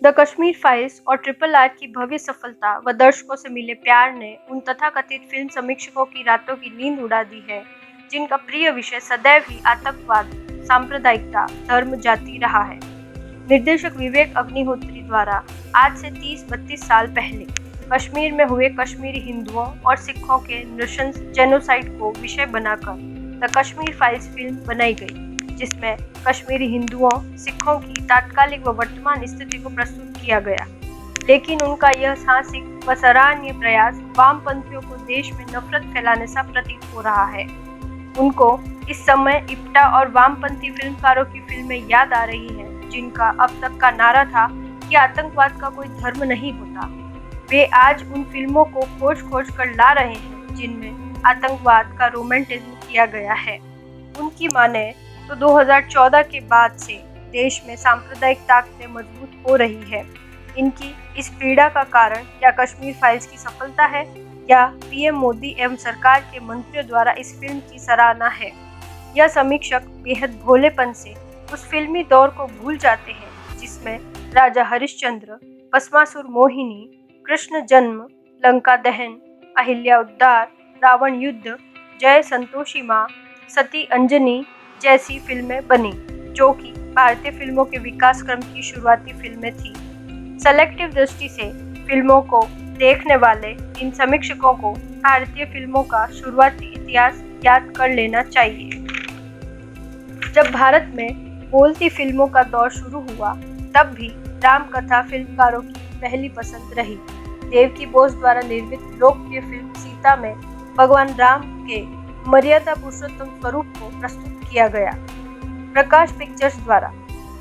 The Kashmir files और RRR की भव्य सफलता व दर्शकों से मिले प्यार ने उन तथाकथित फिल्म समीक्षकों की रातों की नींद उड़ा दी है, जिनका प्रिय विषय सदैव ही आतंकवाद, सांप्रदायिकता, धर्म, जाति रहा है। निर्देशक विवेक अग्निहोत्री द्वारा आज से 30-32 साल पहले कश्मीर में हुए कश्मीरी हिंदुओं और सिखों के नृशंस जेनोसाइड को विषय बनाकर द कश्मीर फाइल्स फिल्म बनाई गई, जिसमें कश्मीरी हिंदुओं, सिखों की तात्कालिक व वर्तमान स्थिति को प्रस्तुत किया गया। लेकिन उनका यह साहसिक व सराहनीय प्रयास वामपंथियों को देश में नफरत फैलाने सा प्रतीत हो रहा है। उनको इस समय इप्टा और वामपंथी फिल्मकारों की फिल्में याद आ रही हैं, जिनका अब तक का नारा था कि आतंकवाद का कोई धर्म नहीं होता। वे आज उन फिल्मों को खोज कर ला रहे हैं जिनमें आतंकवाद का रोमांटिज्म किया गया है। उनकी माने तो 2014 के बाद से देश में सांप्रदायिक ताकतें मजबूत हो रही है। इनकी इस पीड़ा का कारण क्या कश्मीर फाइल्स की सफलता है या पीएम मोदी एवं सरकार के मंत्रियों द्वारा इस फिल्म की सराहना है। यह समीक्षक बेहद भोलेपन से उस फिल्मी दौर को भूल जाते हैं जिसमें राजा हरिश्चंद्र, भस्मासुर मोहिनी, कृष्ण जन्म, लंका दहन, अहिल्या उद्धार, रावण युद्ध, जय संतोषी माँ, सती अंजनी जैसी फिल्में बनी, जो कि भारतीय फिल्मों के विकास क्रम की शुरुआती फिल्में थी। सेलेक्टिव दृष्टि से फिल्मों को देखने वाले इन समीक्षकों को भारतीय फिल्मों का शुरुआती इतिहास याद कर लेना चाहिए। जब भारत में बोलती फिल्मों का दौर शुरू हुआ, तब भी राम कथा फिल्मकारों की पहली पसंद रही। देवकी बोस द्वारा निर्मित लोकप्रिय फिल्म सीता में भगवान राम के मर्यादा पुरुषोत्तम स्वरूप को प्रस्तुत किया गया। प्रकाश पिक्चर्स द्वारा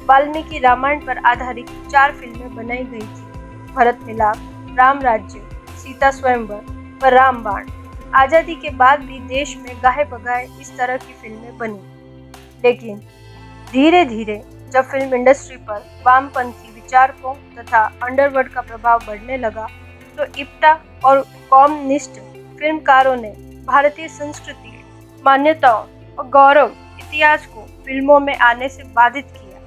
वाल्मीकि रामायण पर आधारित 4 फिल्में बनाई गई थी: भरत मिलाप, राम राज्य, सीता स्वयंवर व रामबाण। आज़ादी के बाद भी देश में गाहे बगाए इस तरह की फिल्में बनी, लेकिन धीरे धीरे जब फिल्म इंडस्ट्री पर वामपंथी विचारकों तथा अंडरवर्ल्ड का प्रभाव बढ़ने लगा, तो इप्टा और कम्युनिस्ट फिल्मकारों ने भारतीय संस्कृति, मान्यताओं और गौरव इतिहास को फिल्मों में आने से बाधित किया।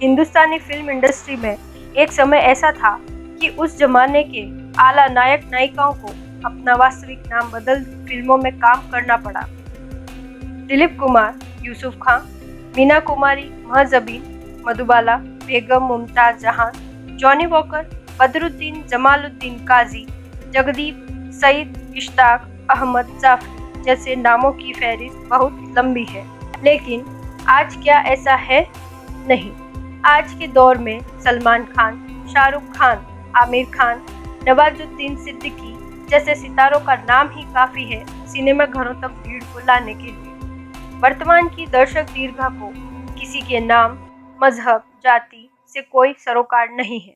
हिंदुस्तानी फिल्म इंडस्ट्री में एक समय ऐसा था कि उस जमाने के आला नायक नायिकाओं को अपना वास्तविक नाम बदल फिल्मों में काम करना पड़ा। दिलीप कुमार, यूसुफ खान, मीना कुमारी, महजबीन, मधुबाला, बेगम मुमताज जहां, जॉनी वॉकर, बदरुद्दीन जमालुद्दीन काजी, जगदीप, सईद, इश्ताक, अहमद जाफरी जैसे नामों की फहरिस्त बहुत लंबी है। लेकिन आज क्या ऐसा है? नहीं। आज के दौर में सलमान खान, शाहरुख खान, आमिर खान, नवाजुद्दीन सिद्दीकी जैसे सितारों का नाम ही काफ़ी है सिनेमा घरों तक भीड़ को लाने के लिए। वर्तमान की दर्शक दीर्घा को किसी के नाम, मजहब, जाति से कोई सरोकार नहीं है।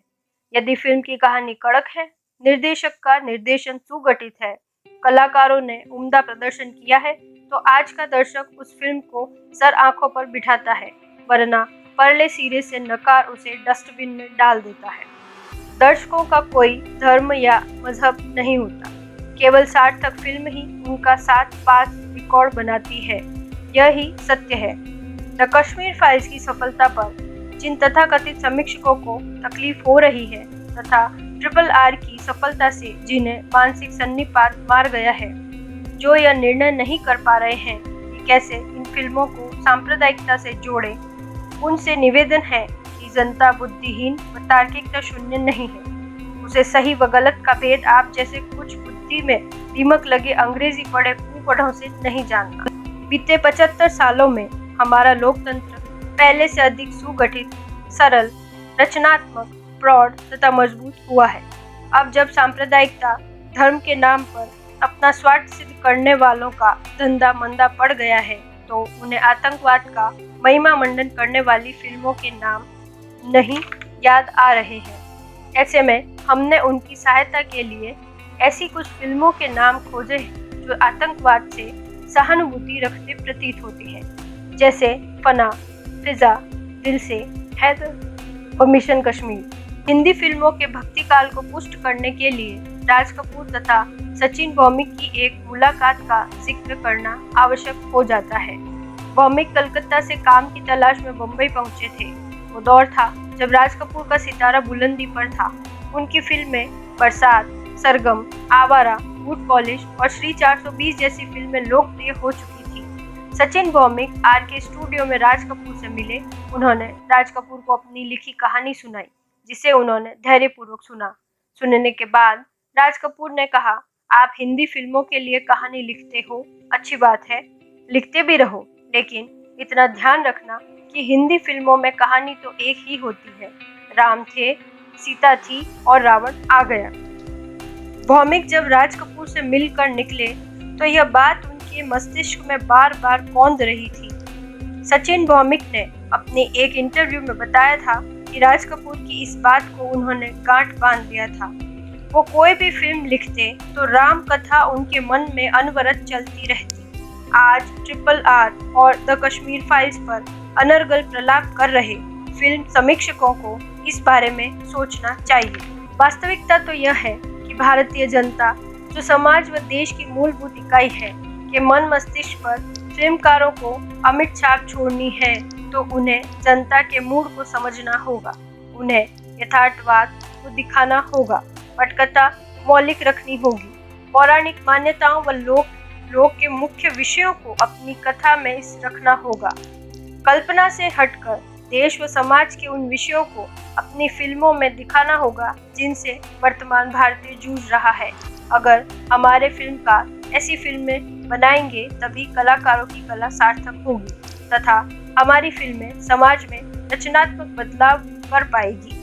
यदि फिल्म की कहानी कड़क है, निर्देशक का निर्देशन सुगठित है, कलाकारों ने उम्दा प्रदर्शन किया है, तो आज का दर्शक उस फिल्म को सर आंखों पर बिठाता है, वरना परले सिरे से नकार उसे डस्टबिन में डाल देता है। दर्शकों का कोई धर्म या मजहब नहीं होता, केवल सार्थक फिल्म ही उनका साथ पास रिकॉर्ड बनाती है। यही सत्य है। द कश्मीर फाइल्स की सफलता पर जिन तथाकथित समीक्षकों को तकलीफ हो रही है तथा RRR की सफलता से जिन्हें मानसिक सन्निपात मार गया है, जो यह निर्णय नहीं कर पा रहे हैं कि कैसे इन फिल्मों को सांप्रदायिकता से जोड़ें, उनसे निवेदन है कि जनता बुद्धिहीन व तार्किकता शून्य नहीं है। उसे सही व गलत का भेद आप जैसे कुछ बुद्धि में दीमक लगे अंग्रेजी पढ़े कुपढ़ों से नहीं जानता। बीते 75 सालों में हमारा लोकतंत्र पहले से अधिक सुगठित, सरल, रचनात्मक, प्रौढ़ तथा मजबूत हुआ है। अब जब सांप्रदायिकता, धर्म के नाम पर अपना स्वार्थ सिद्ध करने वालों का धंधा मंदा पड़ गया है, तो उन्हें आतंकवाद का महिमा मंडन करने वाली फिल्मों के नाम नहीं याद आ रहे हैं। ऐसे में हमने उनकी सहायता के लिए ऐसी कुछ फिल्मों के नाम खोजे हैं जो आतंकवाद से सहानुभूति रखते प्रतीत होती हैं, जैसे फना, फिजा, दिल से, हैदर और मिशन कश्मीर। हिंदी फिल्मों के भक्ति काल को पुष्ट करने के लिए राज कपूर तथा सचिन भौमिक की एक मुलाकात का जिक्र करना आवश्यक हो जाता है। भौमिक कलकत्ता से काम की तलाश में बम्बई पहुंचे थे। वो दौर था जब राज कपूर का सितारा बुलंदी पर था। उनकी फिल्में बरसात, सरगम, आवारा, गुड कॉलेज और श्री 420 जैसी फिल्में लोकप्रिय हो चुकी थी। सचिन भौमिक आरके स्टूडियो में राज कपूर से मिले। उन्होंने राज कपूर को अपनी लिखी कहानी सुनाई, जिसे उन्होंने धैर्यपूर्वक सुना। सुनने के बाद राज कपूर ने कहा, आप हिंदी फिल्मों के लिए कहानी लिखते हो, अच्छी बात है, लिखते भी रहो, लेकिन इतना ध्यान रखना कि हिंदी फिल्मों में कहानी तो एक ही होती है। राम थे, सीता थी और रावण आ गया। भौमिक जब राज कपूर से मिलकर निकले तो यह बात उनके मस्तिष्क में बार बार कौंध रही थी। सचिन भौमिक ने अपने एक इंटरव्यू में बताया था कि राज कपूर की इस बात को उन्होंने गांठ बांध दिया था। वो कोई भी फिल्म लिखते तो राम कथा उनके मन में अनवरत चलती रहती। आज RRR और द कश्मीर फाइल्स पर अनर्गल प्रलाप कर रहे फिल्म समीक्षकों को इस बारे में सोचना चाहिए। वास्तविकता तो यह है कि भारतीय जनता, जो समाज व देश की मूलभूत इकाई है, के मन मस्तिष्क पर फिल्मकारों को अमिट छाप छोड़नी है तो उन्हें जनता के मूड को समझना होगा। उन्हें यथार्थवाद को दिखाना होगा, पटकथा मौलिक रखनी होगी, पौराणिक मान्यताओं व लोक के मुख्य विषयों को अपनी कथा में रखना होगा। कल्पना से हटकर देश व समाज के उन विषयों को अपनी फिल्मों में दिखाना होगा जिनसे वर्तमान भारतीय जूझ रहा है। अगर हमारे फिल्मकार ऐसी फिल्में बनाएंगे तभी कलाकारों की कला सार्थक होगी तथा हमारी फिल्में समाज में रचनात्मक बदलाव कर पाएगी।